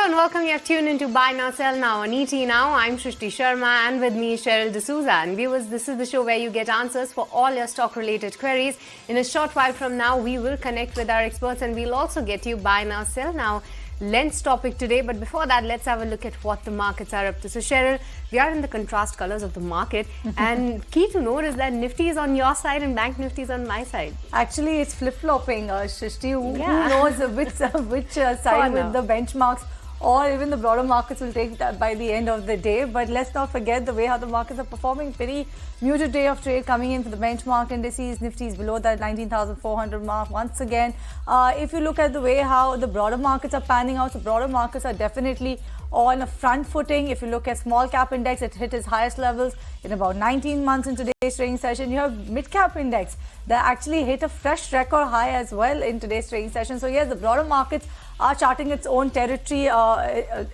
Hello and welcome. You have tuned into Buy Now, Sell Now on ET Now. I'm Shrishti Sharma and with me Cheryl D'Souza. And viewers, this is the show where you get answers for all your stock-related queries. In a short while from now, we will connect with our experts and we'll also get you Buy Now, Sell Now lens topic today. But before that, let's have a look at what the markets are up to. So Cheryl, we are in the contrast colors of the market and key to note is that Nifty is on your side and Bank Nifty is on my side. Actually, it's flip-flopping, Shrishti. Who knows which side with the benchmarks or even the broader markets will take that by the end of the day. But let's not forget the way how the markets are performing. Pretty muted day of trade coming in for the benchmark indices. Nifty is below that 19,400 mark once again. If you look at the way how the broader markets are panning out, the broader markets are definitely on a front footing. If you look at small cap index, it hit its highest levels in about 19 months in today's trading session. You have mid cap index that actually hit a fresh record high as well in today's trading session. So yes, the broader markets are charting its own territory.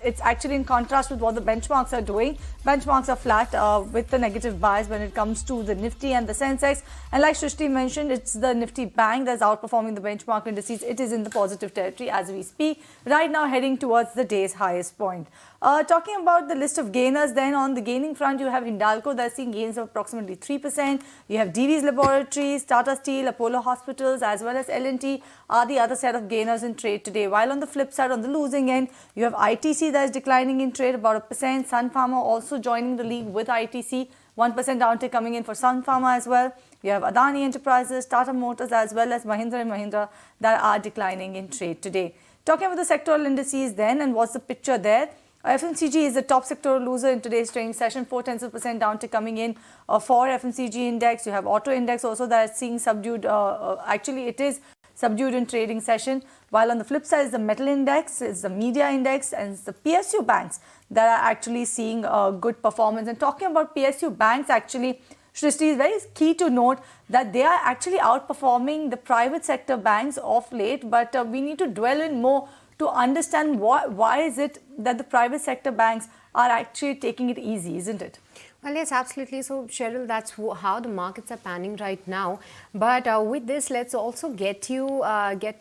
It's actually in contrast with what the benchmarks are doing. Benchmarks are flat with the negative bias when it comes to the Nifty and the Sensex. And like Shrishti mentioned, it's the Nifty Bank that's outperforming the benchmark indices. It is in the positive territory as we speak, right now heading towards the day's highest point. Talking about the list of gainers, then on the gaining front, you have Hindalco that's seeing gains of approximately 3%. You have Divi's Laboratories, Tata Steel, Apollo Hospitals, as well as L&T are the other set of gainers in trade today. While on the flip side, on the losing end, you have ITC that is declining in trade about 1%. Sun Pharma also joining the league with ITC, 1% downtick coming in for Sun Pharma as well. You have Adani Enterprises, Tata Motors, as well as Mahindra & Mahindra that are declining in trade today. Talking about the sectoral indices then, and what's the picture there? FMCG is the top sectoral loser in today's trading session, 0.4% downtick coming in for FMCG index. You have auto index also that is seeing subdued, actually it is subdued in trading session. While on the flip side is the metal index, is the media index and it's the PSU banks that are actually seeing good performance. And talking about PSU banks, actually, Shrishti, is very key to note that they are actually outperforming the private sector banks of late, but we need to dwell in more to understand why is it that the private sector banks are actually taking it easy, isn't it? Well, yes, absolutely. So, Cheryl, that's how the markets are panning right now. But with this, let's also get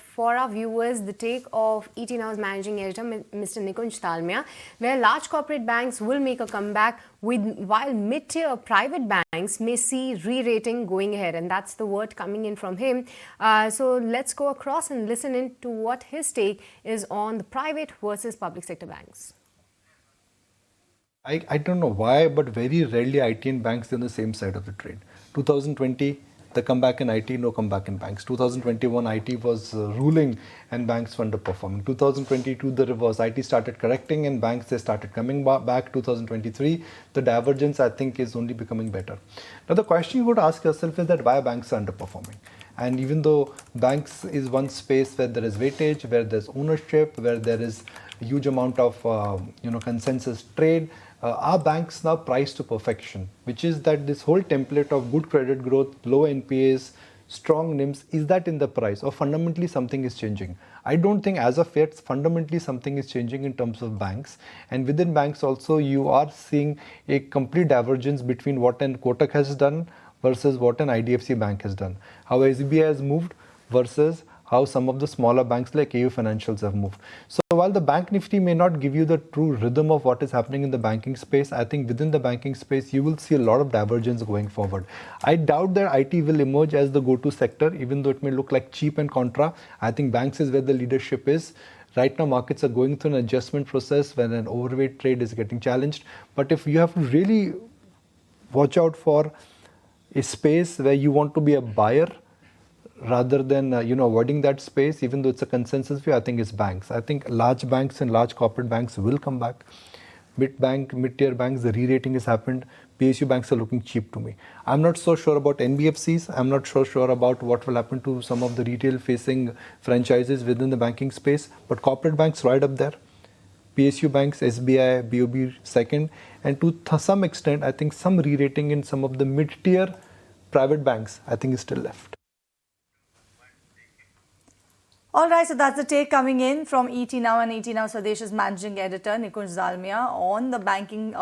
for our viewers the take of ET Now's managing editor, Mr. Nikunj Dalmia, where large corporate banks will make a comeback while mid-tier private banks may see re-rating going ahead. And that's the word coming in from him. So, let's go across and listen in to what his take is on the private versus public sector banks. I don't know why, but very rarely IT and banks are on the same side of the trade. 2020, the comeback in IT, no comeback in banks. 2021, IT was ruling and banks were underperforming. 2022, the reverse. IT started correcting and banks, they started coming back. 2023, the divergence, I think, is only becoming better. Now, the question you would ask yourself is that why banks are underperforming? And even though banks is one space where there is weightage, where there's ownership, where there is a huge amount of consensus trade, are banks now priced to perfection, which is that this whole template of good credit growth, low NPAs, strong NIMs, is that in the price or fundamentally something is changing? I don't think as of yet fundamentally something is changing in terms of banks, and within banks also you are seeing a complete divergence between what an Kotak has done versus what an IDFC bank has done, how SBI has moved versus how some of the smaller banks like Jio Financials have moved. So while the bank Nifty may not give you the true rhythm of what is happening in the banking space, I think within the banking space, you will see a lot of divergence going forward. I doubt that IT will emerge as the go-to sector, even though it may look like cheap and contra. I think banks is where the leadership is. Right now, markets are going through an adjustment process when an overweight trade is getting challenged. But if you have to really watch out for a space where you want to be a buyer, rather than avoiding that space, even though it's a consensus view, I think it's banks. I think large banks and large corporate banks will come back. Mid-tier banks, the re-rating has happened. PSU banks are looking cheap to me. I'm not so sure about NBFCs. I'm not so sure about what will happen to some of the retail-facing franchises within the banking space. But corporate banks right up there. PSU banks, SBI, BOB second. And to some extent, I think some re-rating in some of the mid-tier private banks, I think is still left. All right, so that's the take coming in from ET Now and ET Now Swadesh's managing editor Nikunj Dalmia on the banking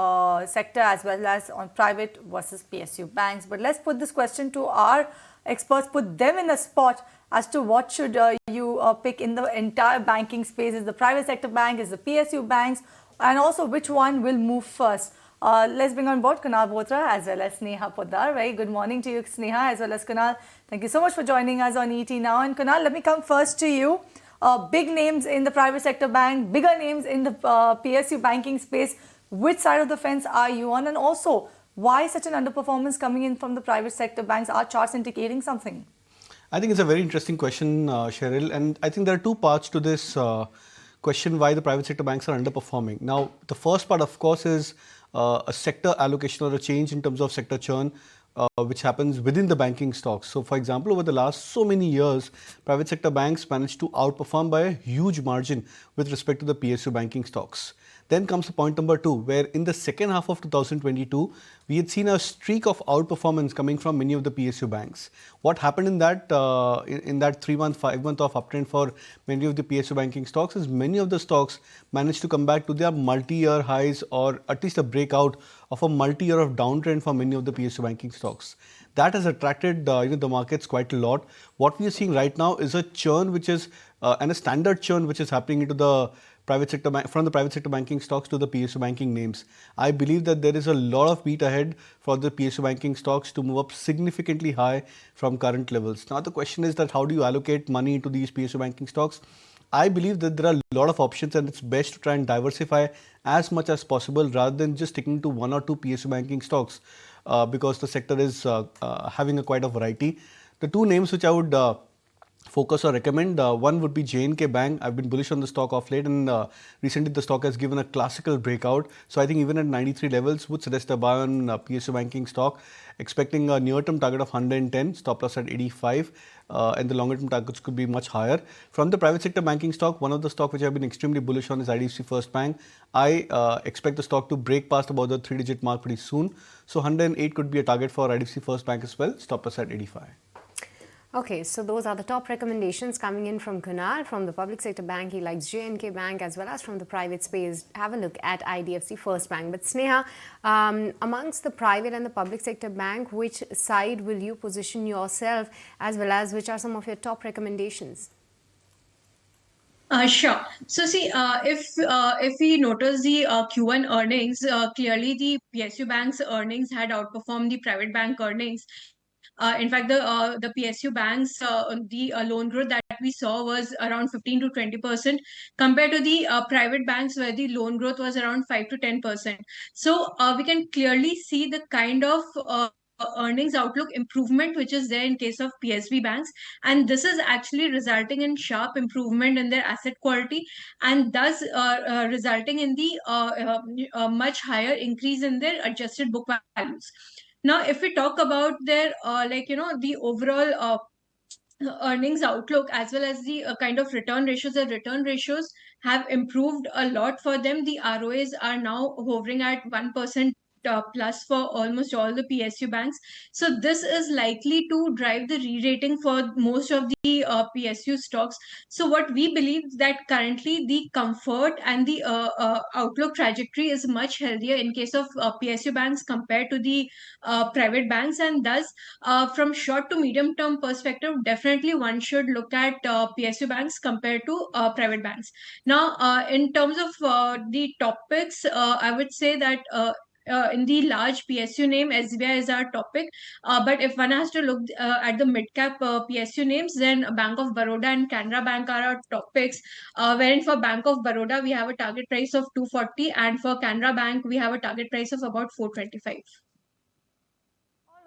sector as well as on private versus PSU banks. But let's put this question to our experts, put them in a spot as to what should you pick in the entire banking space. Is the private sector bank, is the PSU banks, and also which one will move first. Let's bring on board Kunal Botra as well as Sneha Poddar. Very good morning to you, Sneha, as well as Kunal. Thank you so much for joining us on ET Now. And Kunal, let me come first to you. Big names in the private sector bank, bigger names in the PSU banking space. Which side of the fence are you on? And also, why such an underperformance coming in from the private sector banks? Are charts indicating something? I think it's a very interesting question, Cheryl. And I think there are two parts to this question why the private sector banks are underperforming. Now, the first part, of course, is a sector allocation or a change in terms of sector churn, which happens within the banking stocks. So, for example, over the last so many years, private sector banks managed to outperform by a huge margin with respect to the PSU banking stocks. Then comes the point number two, where in the second half of 2022, we had seen a streak of outperformance coming from many of the PSU banks. What happened in that 3-month, 5-month of uptrend for many of the PSU banking stocks is many of the stocks managed to come back to their multi-year highs, or at least a breakout of a multi-year of downtrend for many of the PSU banking stocks. That has attracted the markets quite a lot. What we are seeing right now is a churn which is and a standard churn which is happening into the private sector from the private sector banking stocks to the PSU banking names. I believe that there is a lot of beat ahead for the PSU banking stocks to move up significantly high from current levels. Now the question is that how do you allocate money into these PSU banking stocks? I believe that there are a lot of options, and it's best to try and diversify as much as possible rather than just sticking to one or two PSU banking stocks because the sector is having quite a variety. The two names which I would focus or recommend, one would be J&K Bank. I've been bullish on the stock of late, and recently the stock has given a classical breakout. So I think even at 93 levels would suggest a buy on PSU banking stock, expecting a near-term target of 110, stop loss at 85, and the longer-term targets could be much higher. From the private sector banking stock, one of the stock which I've been extremely bullish on is IDFC First Bank. I expect the stock to break past about the 3-digit mark pretty soon. So 108 could be a target for IDFC First Bank as well, stop loss at 85. Okay, so those are the top recommendations coming in from Kunal. From the public sector bank, he likes J&K Bank, as well as from the private space, have a look at IDFC First Bank. But Sneha, amongst the private and the public sector bank, which side will you position yourself, as well as which are some of your top recommendations? Sure. So see, if we notice the Q1 earnings, clearly the PSU bank's earnings had outperformed the private bank earnings. In fact, the PSU banks, the loan growth that we saw was around 15 to 20% compared to the private banks, where the loan growth was around 5 to 10%. So we can clearly see the kind of earnings outlook improvement which is there in case of PSB banks, and this is actually resulting in sharp improvement in their asset quality, and thus resulting in the much higher increase in their adjusted book values. Now, if we talk about their the overall earnings outlook, as well as the kind of return ratios, the return ratios have improved a lot for them. The ROAs are now hovering at 1% plus for almost all the PSU banks. So this is likely to drive the re-rating for most of the PSU stocks. So what we believe that currently the comfort and the outlook trajectory is much healthier in case of PSU banks compared to the private banks, and thus from short to medium term perspective, definitely one should look at PSU banks compared to private banks. Now, in terms of the topics, I would say that in the large PSU name, SBI is our topic. But if one has to look at the mid-cap PSU names, then Bank of Baroda and Canara Bank are our topics. Wherein for Bank of Baroda, we have a target price of 240, and for Canara Bank, we have a target price of about 425.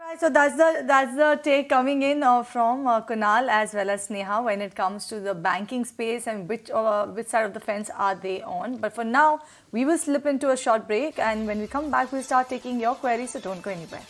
Right, so that's the take coming in from Kunal as well as Sneha when it comes to the banking space and which side of the fence are they on. But for now, we will slip into a short break, and when we come back, we'll start taking your queries, so don't go anywhere.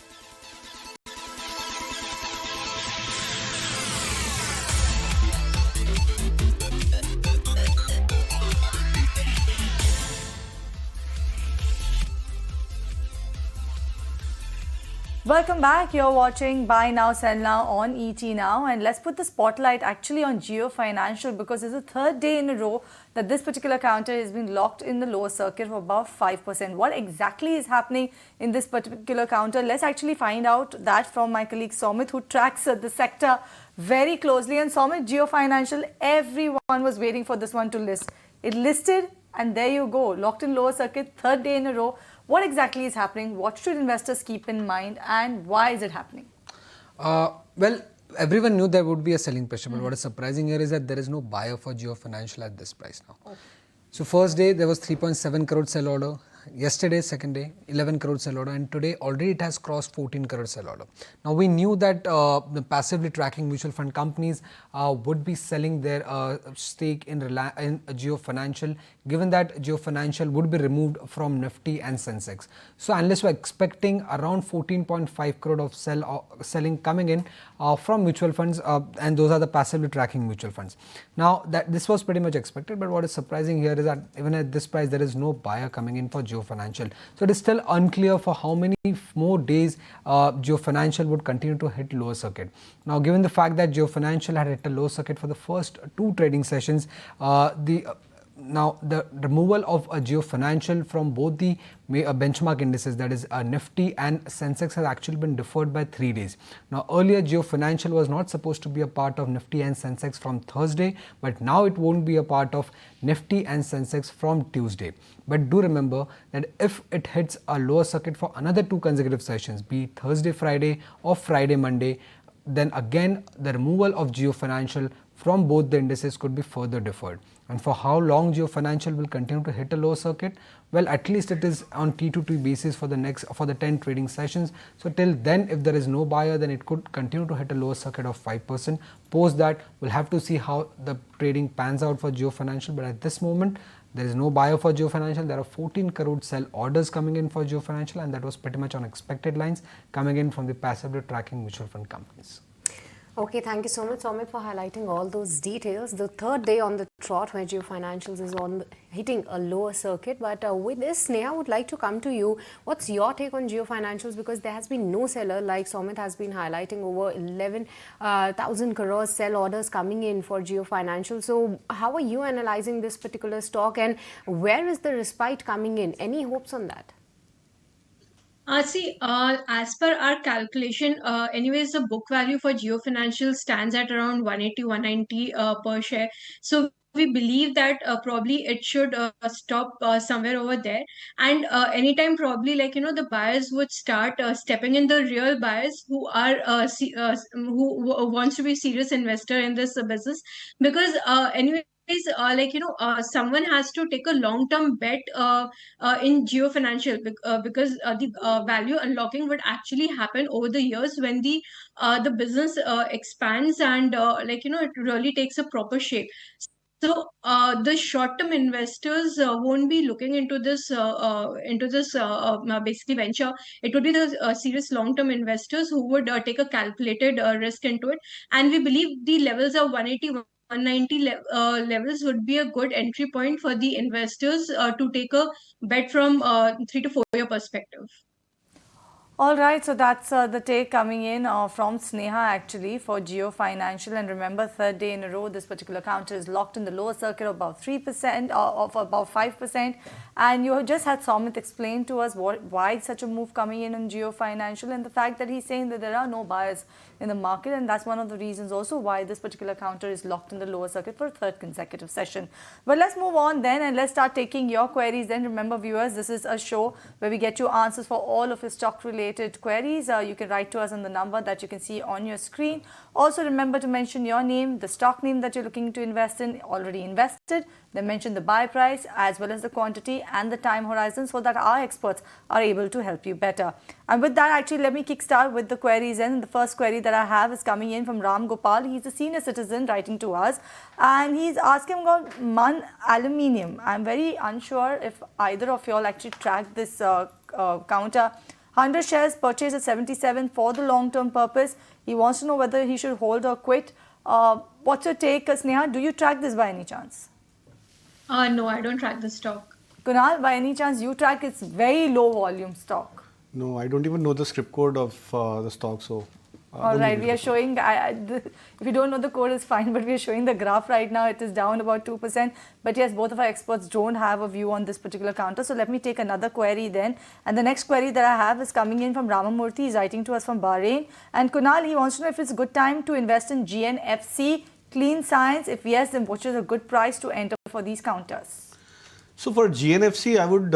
Welcome back. You're watching Buy Now, Sell Now on ET Now. And let's put the spotlight actually on Jio Financial, because it's the third day in a row that this particular counter has been locked in the lower circuit for about 5%. What exactly is happening in this particular counter? Let's actually find out that from my colleague Somit, who tracks the sector very closely. And Somit, Jio Financial, everyone was waiting for this one to list. It listed, and there you go, locked in lower circuit, third day in a row. What exactly is happening? What should investors keep in mind, and why is it happening? Well, everyone knew there would be a selling pressure, but what is surprising here is that there is no buyer for Jio Financial at this price now. Okay. So first day there was 3.7 crore sell order. Yesterday, second day, 11 crore sell order, and today already it has crossed 14 crore sell order. Now we knew that the passively tracking mutual fund companies would be selling their stake in Jio Financial, given that Jio Financial would be removed from Nifty and Sensex. So analysts were expecting around 14.5 crore of selling coming in from mutual funds, and those are the passively tracking mutual funds. Now that this was pretty much expected, but what is surprising here is that even at this price there is no buyer coming in for Jio Financial. So it is still unclear for how many more days Jio Financial would continue to hit lower circuit. Now given the fact that Jio Financial had hit a low circuit for the first two trading sessions, now the removal of Jio Financial from both the benchmark indices, that is Nifty and Sensex, has actually been deferred by 3 days. Now earlier Jio Financial was not supposed to be a part of Nifty and Sensex from Thursday, but now it won't be a part of Nifty and Sensex from Tuesday. But do remember that if it hits a lower circuit for another 2 consecutive sessions, be it Thursday, Friday or Friday, Monday, then again the removal of Jio Financial from both the indices could be further deferred. And for how long Jio Financial will continue to hit a lower circuit? Well, at least it is on T2T basis for the 10 trading sessions. So till then, if there is no buyer, then it could continue to hit a lower circuit of 5%. Post that, we'll have to see how the trading pans out for Jio Financial. But at this moment, there is no buyer for Jio Financial. There are 14 crore sell orders coming in for Jio Financial, and that was pretty much on expected lines coming in from the passively tracking mutual fund companies. Okay, thank you so much, Somit, for highlighting all those details. The third day on the trot where Jio Financials is hitting a lower circuit. But with this, Sneha, would like to come to you. What's your take on Jio Financials? Because there has been no seller, like Somit has been highlighting, over 11,000 crore sell orders coming in for Jio Financial. So how are you analyzing this particular stock, and where is the respite coming in? Any hopes on that? As per our calculation, anyways, the book value for Jio Financial stands at around 180, 190 per share. So we believe that probably it should stop somewhere over there. And anytime probably, like, the buyers would start stepping in, the real buyers who are who wants to be serious investor in this business. Because anyways, someone has to take a long-term bet in Geo Financial, because the value unlocking would actually happen over the years when the business expands, and it really takes a proper shape. So the short-term investors won't be looking into this basically venture. It would be the serious long-term investors who would take a calculated risk into it. And we believe the levels of 180, 190 levels would be a good entry point for the investors to take a bet from 3 to 4 year perspective. All right, so that's the take coming in from Sneha actually for Jio Financial. And remember, third day in a row, this particular counter is locked in the lower circuit of about 3%, of about 5%. And you just had Somit explain to us why such a move coming in on Jio Financial, and the fact that he's saying that there are no buyers in the market, and that's one of the reasons also why this particular counter is locked in the lower circuit for a third consecutive session. But let's move on then, and let's start taking your queries then. Remember, viewers, this is a show where we get you answers for all of your stock related queries. You can write to us on the number that you can see on your screen. Also remember to mention your name, the stock name that you're looking to invest in, already invested, then mention the buy price as well as the quantity and the time horizon, so that our experts are able to help you better. And with that, actually, let me kickstart with the queries. And the first query that I have is coming in from Ram Gopal. He's a senior citizen writing to us, and he's asking about MAN Aluminium. I'm very unsure if either of you all actually tracked this counter. 100 shares purchased at 77 for the long-term purpose. He wants to know whether he should hold or quit. What's your take, Sneha? Do you track this by any chance? No, I don't track the stock. Kunal, by any chance you track its very low volume stock? No, I don't even know the script code of the stock, so. All don't right, need we to are know. showing, if you don't know the code, it's fine, but we are showing the graph right now. It is down about 2%. But yes, both of our experts don't have a view on this particular counter. So let me take another query then. And the next query that I have is coming in from Ramamurthy. He's writing to us from Bahrain. And Kunal, he wants to know if it's a good time to invest in GNFC, Clean Science. If yes, then what is a good price to enter for these counters? So for GNFC, I would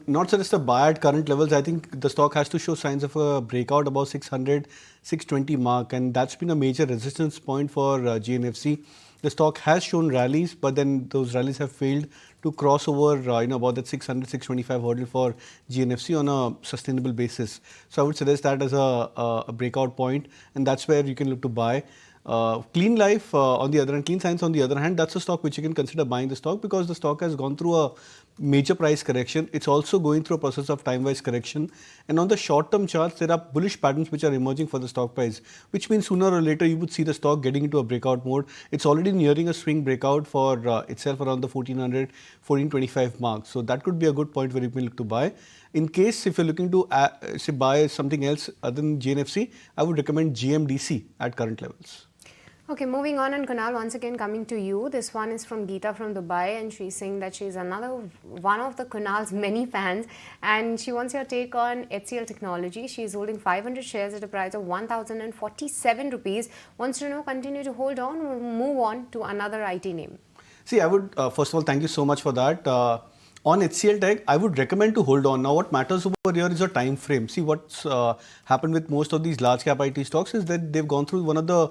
not suggest a buy at current levels. I think the stock has to show signs of a breakout above 600, 620 mark, and that's been a major resistance point for GNFC. The stock has shown rallies, but then those rallies have failed to cross over about that 600, 625 hurdle for GNFC on a sustainable basis. So I would suggest that as a breakout point, and that's where you can look to buy. Clean Life on the other hand, Clean Science on the other hand, that's a stock which you can consider buying the stock because the stock has gone through a major price correction. It's also going through a process of time-wise correction. And on the short-term charts, there are bullish patterns which are emerging for the stock price, which means sooner or later you would see the stock getting into a breakout mode. It's already nearing a swing breakout for itself around the 1400, 1425 mark. So that could be a good point where you can look to buy. In case if you're looking to say buy something else other than GNFC, I would recommend GMDC at current levels. Okay, moving on, and Kunal, once again coming to you. This one is from Geeta from Dubai, and she's saying that she's another one of the Kunal's many fans, and she wants your take on HCL Technology. She's holding 500 shares at a price of 1,047 rupees. Wants to know, continue to hold on or move on to another IT name? See, I would first of all thank you so much for that. On HCL Tech, I would recommend to hold on. Now, what matters over here is a time frame. See, what's happened with most of these large cap IT stocks is that they've gone through one of the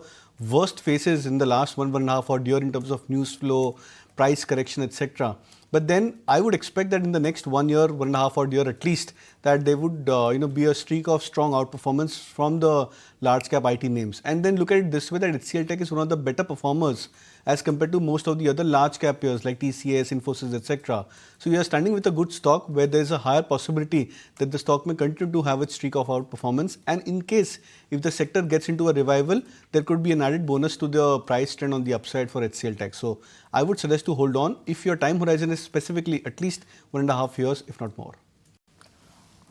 worst phases in the last one and a half odd year in terms of news flow, price correction, etc. But then I would expect that in the next 1 year, 1.5 odd year at least, that there would be a streak of strong outperformance from the large cap IT names. And then look at it this way, that HCL Tech is one of the better performers as compared to most of the other large cap peers like TCS, Infosys, etc. So you are standing with a good stock where there is a higher possibility that the stock may continue to have its streak of outperformance. And in case if the sector gets into a revival, there could be an added bonus to the price trend on the upside for HCL Tech. So I would suggest to hold on if your time horizon is specifically at least 1.5 years, if not more.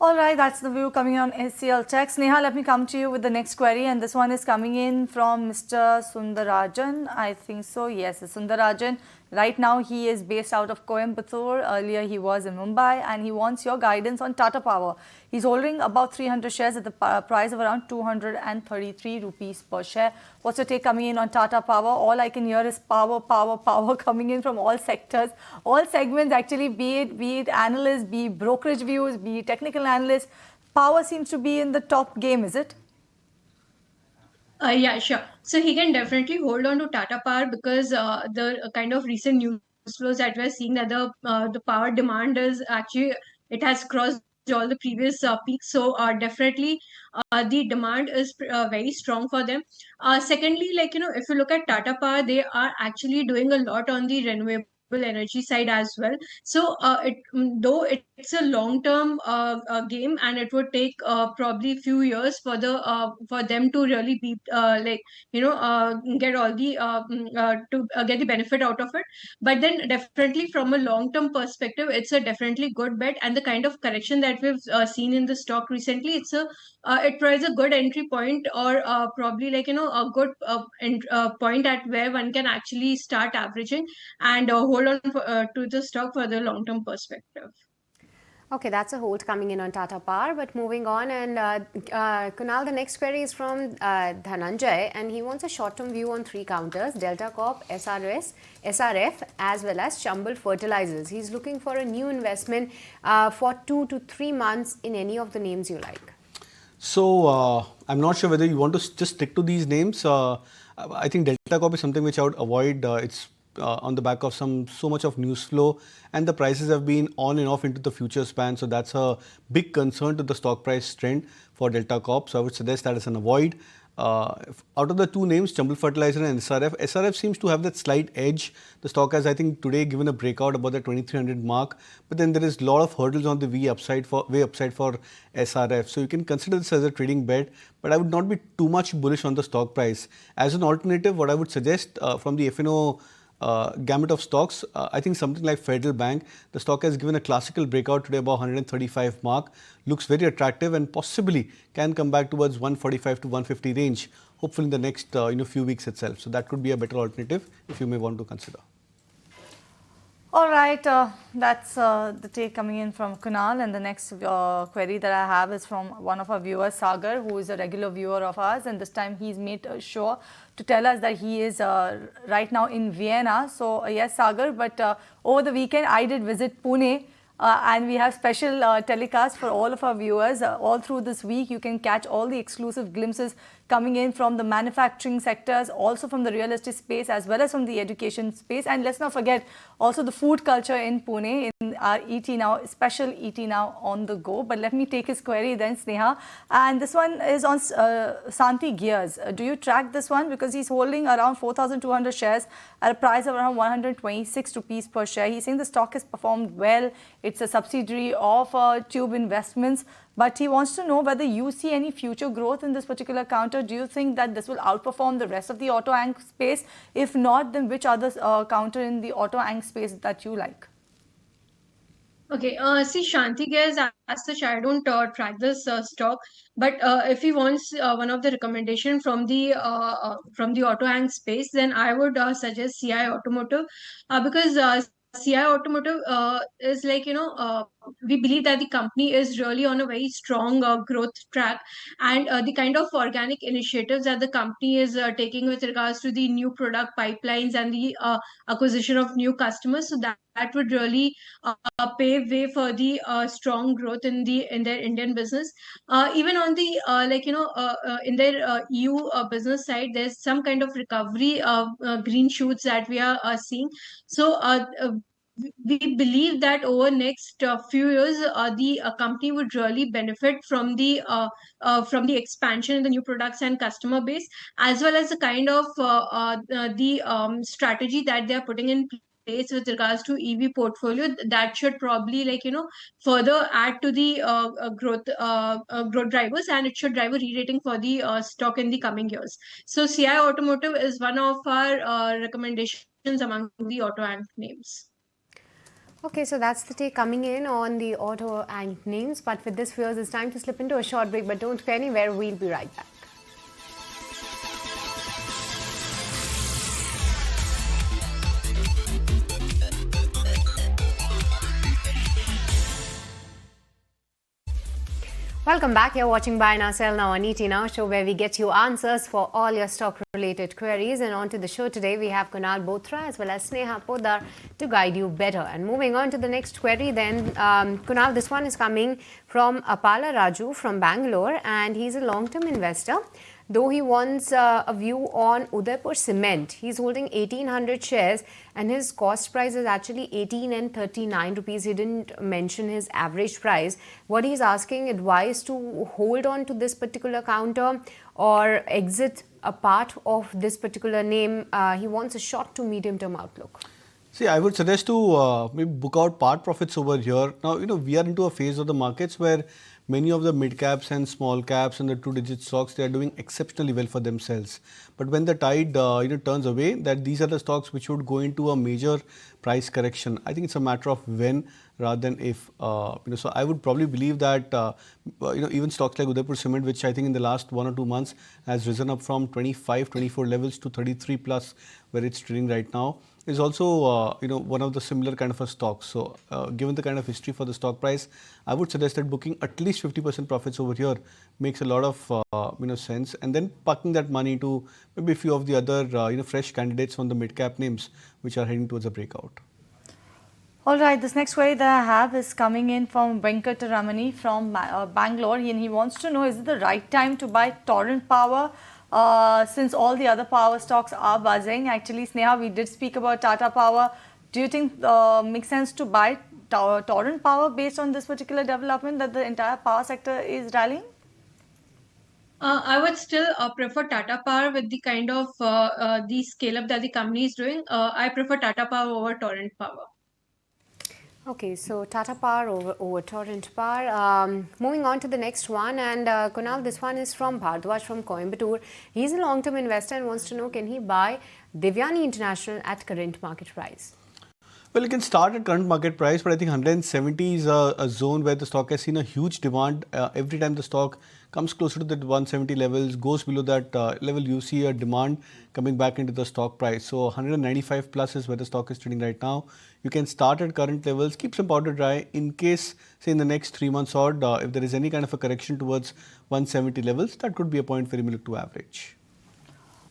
All right, that's the view coming on HCL Tech. Sneha, let me come to you with the next query, and this one is coming in from Mr. Sundarajan. I think so. Yes, Sundarajan. Right now, he is based out of Coimbatore. Earlier, he was in Mumbai, and he wants your guidance on Tata Power. He's holding about 300 shares at the price of around 233 rupees per share. What's your take coming in on Tata Power? All I can hear is power, power, power coming in from all sectors, all segments actually, be it analysts, be it brokerage views, be it technical analysts. Power seems to be in the top game, is it? Yeah, sure. So he can definitely hold on to Tata Power because the kind of recent news flows that we're seeing, that the power demand is actually, it has crossed all the previous peaks. So definitely the demand is very strong for them. Secondly, if you look at Tata Power, they are actually doing a lot on the renewable energy side as well. So though it's a long term game, and it would take probably few years for them to really be get all the to get the benefit out of it. But then definitely from a long term perspective, it's a definitely good bet. And the kind of correction that we've seen in the stock recently, it provides a good entry point, or probably a good point at where one can actually start averaging and hold on to the stock for the long term perspective. Okay, that's a hold coming in on Tata Power. But moving on, and Kunal, the next query is from Dhananjay, and he wants a short-term view on three counters: Delta Corp, SRF, as well as Chambal Fertilizers. He's looking for a new investment for 2 to 3 months in any of the names you like. So I'm not sure whether you want to just stick to these names. I think Delta Corp is something which I would avoid. It's on the back of so much of news flow, and the prices have been on and off into the future span. So that's a big concern to the stock price trend for Delta Corp. So I would suggest that as an avoid. Out of the two names, Chambal Fertilizer and SRF seems to have that slight edge. The stock has, I think, today given a breakout about the 2300 mark, but then there is a lot of hurdles on the way upside for SRF. So you can consider this as a trading bet, but I would not be too much bullish on the stock price. As an alternative, what I would suggest from the FNO gamut of stocks, I think something like Federal Bank, the stock has given a classical breakout today about 135 mark, looks very attractive and possibly can come back towards 145 to 150 range, hopefully in the next few weeks itself. So that could be a better alternative if you may want to consider. All right, that's the take coming in from Kunal, and the next query that I have is from one of our viewers, Sagar, who is a regular viewer of ours, and this time he's made sure to tell us that he is right now in Vienna. So yes, Sagar, but over the weekend I did visit Pune. And we have special telecasts for all of our viewers. All through this week, you can catch all the exclusive glimpses coming in from the manufacturing sectors, also from the real estate space, as well as from the education space. And let's not forget also the food culture in Pune, in our ET Now, special ET Now on the go. But let me take his query then, Sneha. And this one is on Santi Gears. Do you track this one? Because he's holding around 4,200 shares at a price of around 126 rupees per share. He's saying the stock has performed well. It's a subsidiary of Tube Investments, but he wants to know whether you see any future growth in this particular counter. Do you think that this will outperform the rest of the auto anch space? If not, then which other counter in the auto anch space that you like? Okay, see, Shanti Gas, as such, I don't track this stock, but if he wants one of the recommendation from the auto hang space, then I would suggest CI Automotive, because CI Automotive is like, we believe that the company is really on a very strong growth track, and the kind of organic initiatives that the company is taking with regards to the new product pipelines and the acquisition of new customers, so that would really pave way for the strong growth in their Indian business. Even on the in their EU business side, there's some kind of recovery green shoots that we are seeing. So we believe that over next few years, the company would really benefit from the expansion in the new products and customer base, as well as the kind of the strategy that they are putting in place with regards to EV portfolio. That should probably further add to the growth drivers, and it should drive a re-rating for the stock in the coming years. So CI Automotive is one of our recommendations among the auto ant names. Okay, so that's the take coming in on the auto and names. But with this, viewers, it's time to slip into a short break. But don't go anywhere. We'll be right back. Welcome back. You're watching Buy Now Sell Now on ET Now show, where we get you answers for all your stock-related queries. And on to the show today, we have Kunal Bothra as well as Sneha Poddar to guide you better. And moving on to the next query then, Kunal, this one is coming from Apala Raju from Bangalore, and he's a long-term investor. Though he wants a view on Udaipur Cement, he's holding 1,800 shares and his cost price is actually 18 and 39 rupees. He didn't mention his average price. What he's asking advice to hold on to this particular counter or exit a part of this particular name. He wants a short to medium term outlook. See, I would suggest to maybe book out part profits over here. Now, we are into a phase of the markets where many of the mid caps and small caps and the two-digit stocks, they are doing exceptionally well for themselves. But when the tide turns away, that these are the stocks which would go into a major price correction. I think it's a matter of when rather than if. So I would probably believe that even stocks like Udaipur Cement, which I think in the last 1 or 2 months has risen up from 25, 24 levels to 33 plus, where it's trading right now, is also one of the similar kind of a stock. So given the kind of history for the stock price, I would suggest that booking at least 50% profits over here makes a lot of sense, and then parking that money to maybe a few of the other fresh candidates from the mid cap names which are heading towards a breakout. All right, this next query that I have is coming in from Venkataramani from Bangalore, and he wants to know, is it the right time to buy Torrent Power? Since all the other power stocks are buzzing. Actually, Sneha, we did speak about Tata Power. Do you think makes sense to buy Torrent Power based on this particular development that the entire power sector is rallying? I would still prefer Tata Power with the kind of the scale up that the company is doing. I prefer Tata Power over Torrent Power. Okay, so Tata Power over Torrent Power. Moving on to the next one, and Kunal, this one is from Bhardwaj from Coimbatore. He's a long-term investor and wants to know, can he buy Devyani International at current market price? Well, you can start at current market price, but I think 170 is a zone where the stock has seen a huge demand. Every time the stock comes closer to the 170 levels, goes below that level, you see a demand coming back into the stock price. So 195 plus is where the stock is trading right now. You can start at current levels, keep some powder dry in case, say in the next 3 months or if there is any kind of a correction towards 170 levels, that could be a point where you look to average.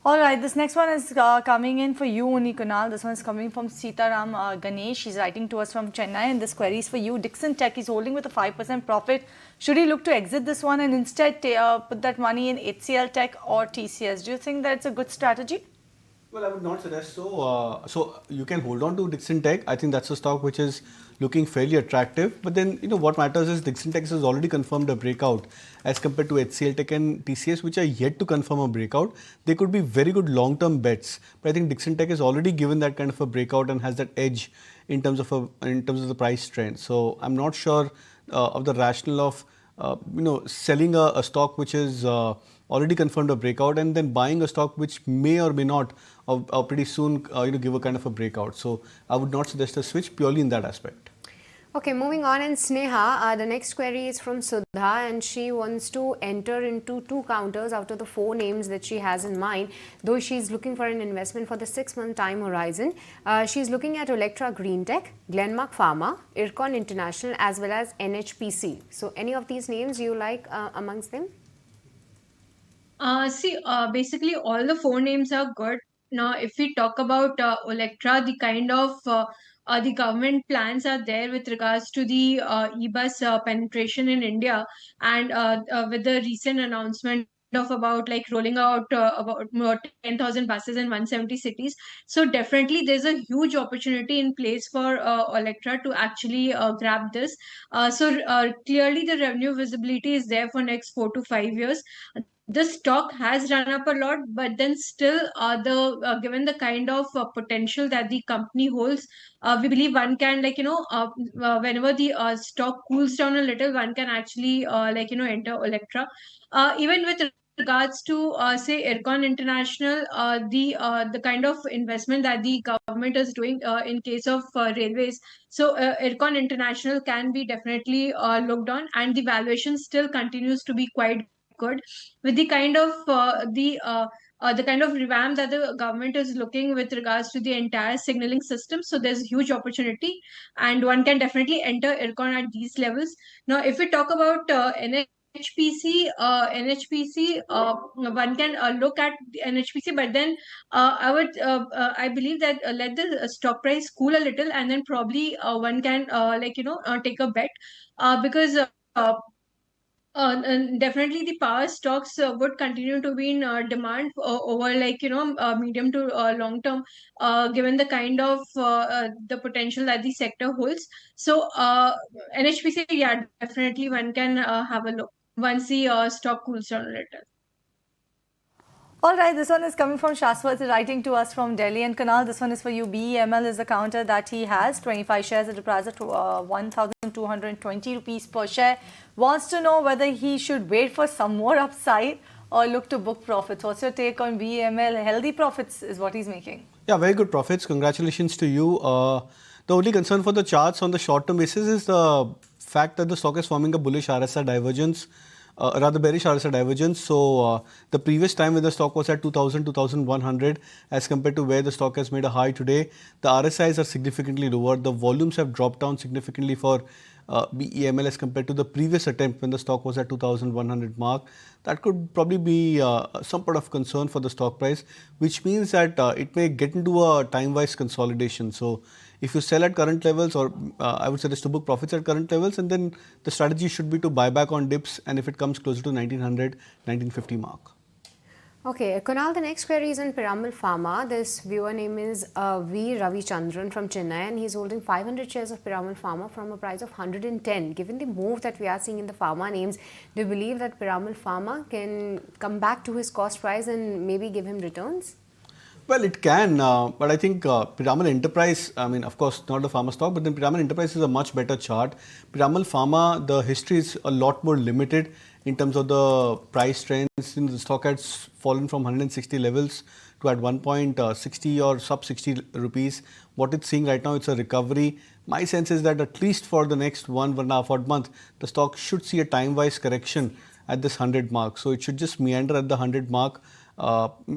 All right, this next one is coming in for you only, Kunal. This one is coming from Sitaram Ganesh. He's writing to us from Chennai, and this query is for you. Dixon Tech is holding with a 5% profit. Should he look to exit this one and instead put that money in HCL Tech or TCS? Do you think that's a good strategy? Well, I would not suggest so. So you can hold on to Dixon Tech. I think that's a stock which is looking fairly attractive. But then, what matters is Dixon Tech has already confirmed a breakout as compared to HCL Tech and TCS, which are yet to confirm a breakout. They could be very good long-term bets. But I think Dixon Tech has already given that kind of a breakout and has that edge in terms of the price trend. So I'm not sure of the rationale of selling a stock which is already confirmed a breakout and then buying a stock which may or may not pretty soon give a kind of a breakout. So I would not suggest a switch purely in that aspect. Okay, moving on, and Sneha, the next query is from Sudha, and she wants to enter into 2 counters out of the 4 names that she has in mind, though she's looking for an investment for the 6-month time horizon. She's looking at Electra Green Tech, Glenmark Pharma, Ircon International, as well as NHPC. So any of these names you like amongst them? Basically, all the 4 names are good. Now, if we talk about Electra, the kind of the government plans are there with regards to the e-bus penetration in India, and with the recent announcement of about like rolling out about 10,000 buses in 170 cities. So definitely, there's a huge opportunity in place for Electra to actually grab this. Clearly, the revenue visibility is there for next 4 to 5 years. The stock has run up a lot, but then still, the given the kind of potential that the company holds, we believe one can whenever the stock cools down a little, one can actually enter Electra. Even with regards to say Ircon International, the kind of investment that the government is doing in case of railways. So Ircon International can be definitely looked on, and the valuation still continues to be quite good with the kind of the kind of revamp that the government is looking with regards to the entire signaling system. So there's huge opportunity, and one can definitely enter Ircon at these levels. Now, if we talk about NHPC, one can look at the NHPC, but then I believe that let the stock price cool a little, and then probably one can take a bet because. And definitely, the power stocks would continue to be in demand over medium to long term, given the kind of the potential that the sector holds. So NHPC, yeah, definitely one can have a look once the stock cools down a little. All right, this one is coming from Shaswat, writing to us from Delhi. And Kunal, this one is for you. BEML is the counter that he has, 25 shares at a price of 1,220 rupees per share. Wants to know whether he should wait for some more upside or look to book profits. What's your take on BEML? Healthy profits is what he's making. Yeah, very good profits. Congratulations to you. The only concern for the charts on the short-term basis is the fact that the stock is forming a bullish RSI divergence. Rather bearish RSI divergence. So the previous time when the stock was at 2000, 2100 as compared to where the stock has made a high today, the RSIs are significantly lower. The volumes have dropped down significantly for BEML as compared to the previous attempt when the stock was at 2100 mark. That could probably be some part of concern for the stock price, which means that it may get into a time-wise consolidation. So if you sell at current levels, or I would suggest to book profits at current levels, and then the strategy should be to buy back on dips, and if it comes closer to 1900, 1950 mark. Okay, Kunal, the next query is on Piramal Pharma. This viewer name is V. Ravichandran from Chennai, and he's holding 500 shares of Piramal Pharma from a price of 110. Given the move that we are seeing in the pharma names, do you believe that Piramal Pharma can come back to his cost price and maybe give him returns? Well, it can, but I think Piramal Enterprise, I mean, of course, not the pharma stock, but then Piramal Enterprise is a much better chart. Piramal Pharma, the history is a lot more limited in terms of the price trends. The stock has fallen from 160 levels to at 1.60 or sub 60 rupees. What it's seeing right now, it's a recovery. My sense is that at least for the next one and a half odd month, the stock should see a time-wise correction at this 100 mark. So it should just meander at the 100 mark.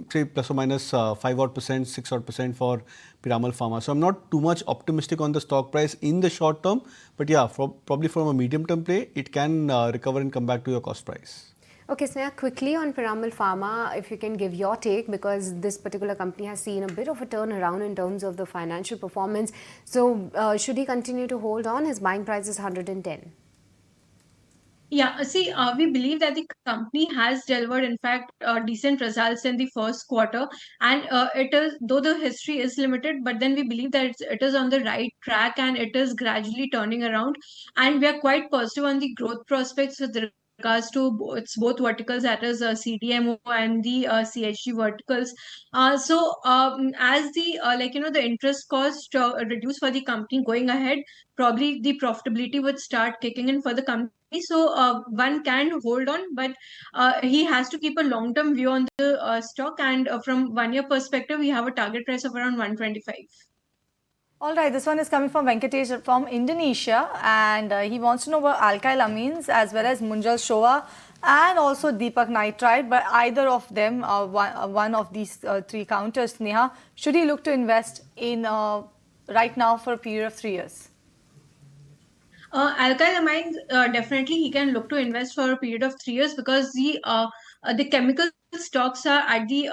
Say plus or minus 5 odd percent, 6 odd percent for Piramal Pharma. So I'm not too much optimistic on the stock price in the short term, but yeah, probably from a medium term play, it can recover and come back to your cost price. Okay, Sneha, quickly on Piramal Pharma, if you can give your take, because this particular company has seen a bit of a turnaround in terms of the financial performance. So should he continue to hold on? His buying price is 110. Yeah, see, we believe that the company has delivered, in fact, decent results in the first quarter, and it is, though the history is limited, but then we believe that it is on the right track and it is gradually turning around, and we are quite positive on the growth prospects with regards to its both verticals, that is CDMO and the CHG verticals. As the the interest cost reduce for the company going ahead, probably the profitability would start kicking in for the company. So one can hold on, but he has to keep a long-term view on the stock. And from 1 year perspective, we have a target price of around 125. All right, this one is coming from Venkatesh from Indonesia, and he wants to know about alkyl amines as well as Munjal Showa and also Deepak Nitrite. But either of them, one of these three counters, Neha, should he look to invest in right now for a period of 3 years? Alkyl amines, definitely he can look to invest for a period of 3 years, because the chemical stocks are at the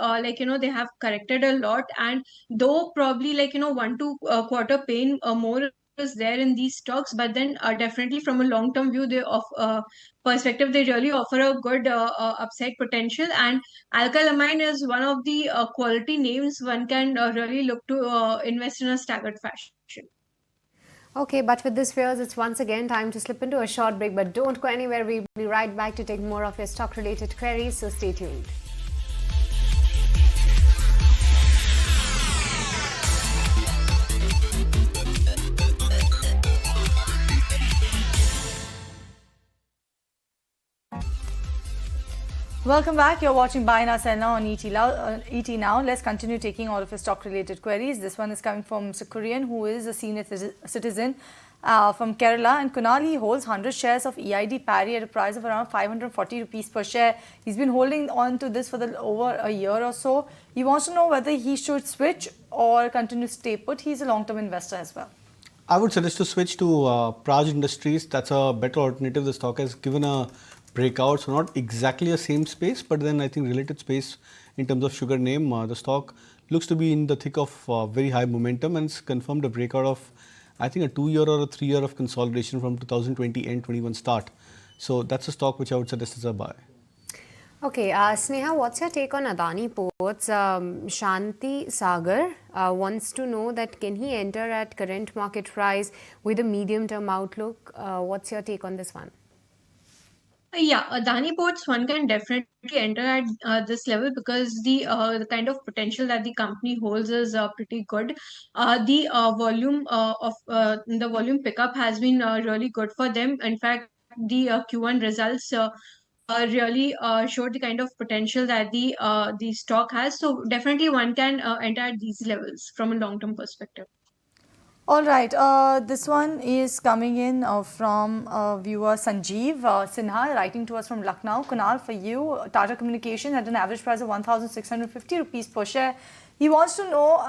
they have corrected a lot, and though probably 1 to quarter pain more is there in these stocks, but then definitely from a long term view they of perspective, they really offer a good upside potential. And alkyl amine is one of the quality names one can really look to invest in a staggered fashion. Okay, but with this fears, it's once again time to slip into a short break. But don't go anywhere. We'll be right back to take more of your stock-related queries, so stay tuned. Welcome back. You're watching Buy Now Sell Now on ET Now. Let's continue taking all of your stock-related queries. This one is coming from Mr. Korean, who is a senior citizen from Kerala. And Kunal, he holds 100 shares of EID Parry at a price of around 540 rupees per share. He's been holding on to this for over a year or so. He wants to know whether he should switch or continue to stay put. He's a long-term investor as well. I would suggest to switch to Praj Industries. That's a better alternative. The stock has given a breakout, so not exactly the same space, but then I think related space in terms of sugar name. The stock looks to be in the thick of very high momentum, and it's confirmed a breakout of, I think, a 2 year or a 3 year of consolidation from 2020 and 21 start. So that's a stock which I would suggest as a buy. Okay, Sneha, what's your take on Adani Ports? Shanti Sagar wants to know that can he enter at current market price with a medium-term outlook? What's your take on this one? Yeah, Adani Ports, one can definitely enter at this level, because the kind of potential that the company holds is pretty good. The volume pickup has been really good for them. In fact, the Q1 results really showed the kind of potential that the stock has. So definitely one can enter at these levels from a long term perspective. All right, this one is coming in from viewer Sanjeev Sinha, writing to us from Lucknow. Kunal, for you, Tata Communications at an average price of 1,650 rupees per share. He wants to know,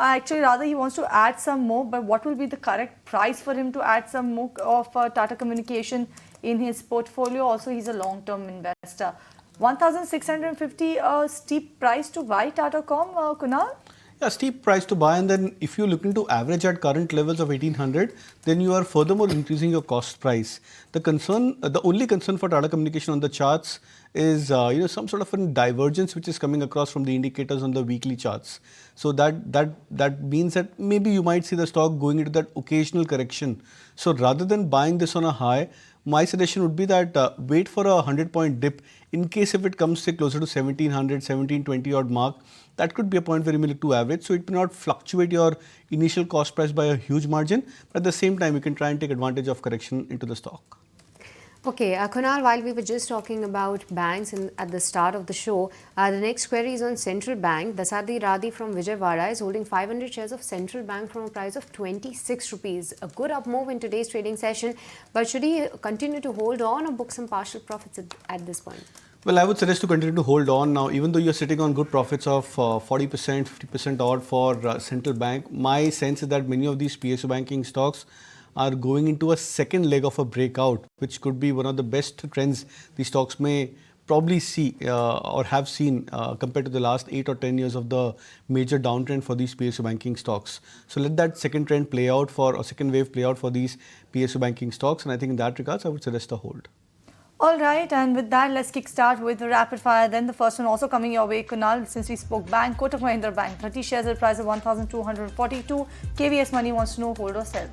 he wants to add some more, but what will be the correct price for him to add some more of Tata Communication in his portfolio? Also, he's a long-term investor. 1,650 steep price to buy Tata Com, Kunal? Yeah, steep price to buy, and then if you're looking to average at current levels of 1800, then you are furthermore increasing your cost price. The only concern for Tata Communication on the charts is some sort of a divergence which is coming across from the indicators on the weekly charts. So that means that maybe you might see the stock going into that occasional correction. So rather than buying this on a high, my suggestion would be that wait for a 100-point dip. In case if it comes say closer to 1700, 1720 odd mark, that could be a point where you may look to average. So it may not fluctuate your initial cost price by a huge margin, but at the same time you can try and take advantage of correction into the stock. Okay, Kunal, while we were just talking about banks at the start of the show, the next query is on Central Bank. Dasadi Radhi from Vijayawada is holding 500 shares of Central Bank from a price of 26 rupees. A good up move in today's trading session, but should he continue to hold on or book some partial profits at this point? Well, I would suggest to continue to hold on now, even though you're sitting on good profits of 40%, 50% odd for Central Bank. My sense is that many of these PSU banking stocks are going into a second leg of a breakout, which could be one of the best trends these stocks may probably see or have seen compared to the last 8 or 10 years of the major downtrend for these PSU banking stocks. So let that second trend play out for, or second wave play out for these PSU banking stocks, and I think in that regards I would suggest a hold. All right, and with that, let's kickstart with the rapid fire. Then the first one also coming your way, Kunal. Since we spoke bank, Kotak Mahindra Bank, 30 shares at a price of 1,242. KVS Money wants to know hold or sell.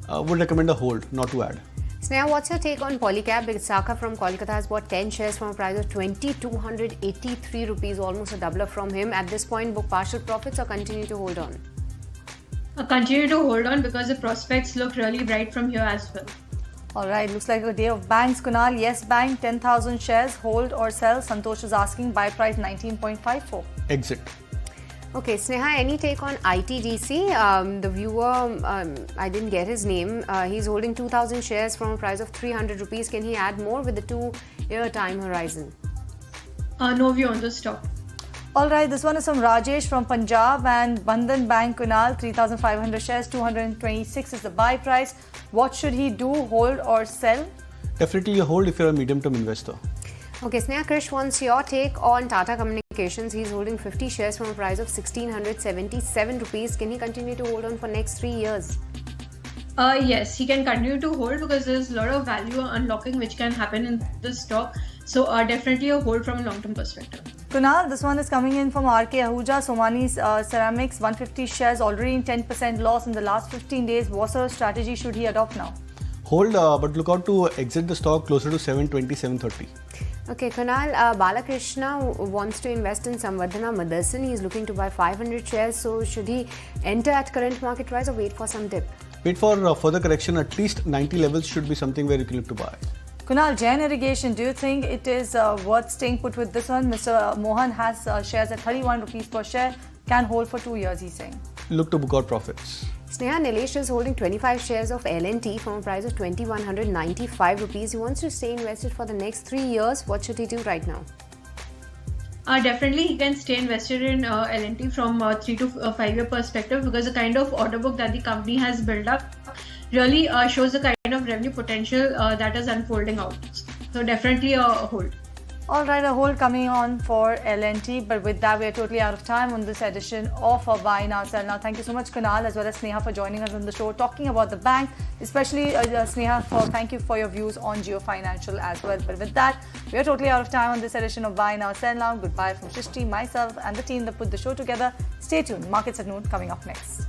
Would recommend a hold, not to add. Sneha, what's your take on Polycab? Saka from Kolkata has bought 10 shares from a price of 2,283 rupees, almost a doubler from him. At this point, book partial profits or continue to hold on? Continue to hold on because the prospects look really bright from here as well. All right, looks like a day of banks, Kunal. Yes Bank, 10,000 shares, hold or sell. Santosh is asking, buy price 19.54. Exit. Okay, Sneha, any take on ITGC? The viewer, I didn't get his name. He's holding 2,000 shares from a price of 300 rupees. Can he add more with the 2-year time horizon? No view on the stock. All right, this one is from Rajesh from Punjab and Bandhan Bank, Kunal, 3,500 shares, 226 is the buy price. What should he do, hold or sell? Definitely a hold if you're a medium-term investor. Okay, Sneha, Krish wants your take on Tata Communications. He's holding 50 shares from a price of 1,677 rupees. Can he continue to hold on for next 3 years? Yes, he can continue to hold because there's a lot of value unlocking which can happen in the stock. So definitely a hold from a long-term perspective. Kunal, this one is coming in from RK Ahuja, Somani Ceramics, 150 shares, already in 10% loss in the last 15 days. What sort of strategy should he adopt now? Hold, but look out to exit the stock closer to 720, 730. Okay, Kunal, Balakrishna wants to invest in Samvardhana Motherson. He's looking to buy 500 shares. So should he enter at current market price or wait for some dip? Wait for further correction. At least 90 levels should be something where you can look to buy. Kunal, Jain Irrigation, do you think it is worth staying put with this one? Mr. Mohan has shares at 31 rupees per share, can hold for 2 years, he's saying. Look to book out profits. Sneha, Nilesh is holding 25 shares of L&T from a price of 2,195 rupees. He wants to stay invested for the next 3 years. What should he do right now? Definitely, he can stay invested in L&T from 3 to 5 year perspective because the kind of order book that the company has built up really shows the kind of revenue potential that is unfolding out. So definitely a hold. All right, a hold coming on for L&T, but with that, we are totally out of time on this edition of Buy Now Sell Now. Thank you so much, Kunal, as well as Sneha, for joining us on the show, talking about the bank, especially Sneha, thank you for your views on Jio Financial as well. But with that, we are totally out of time on this edition of Buy Now Sell Now. Goodbye from Shrishti, myself, and the team that put the show together. Stay tuned. Markets at noon coming up next.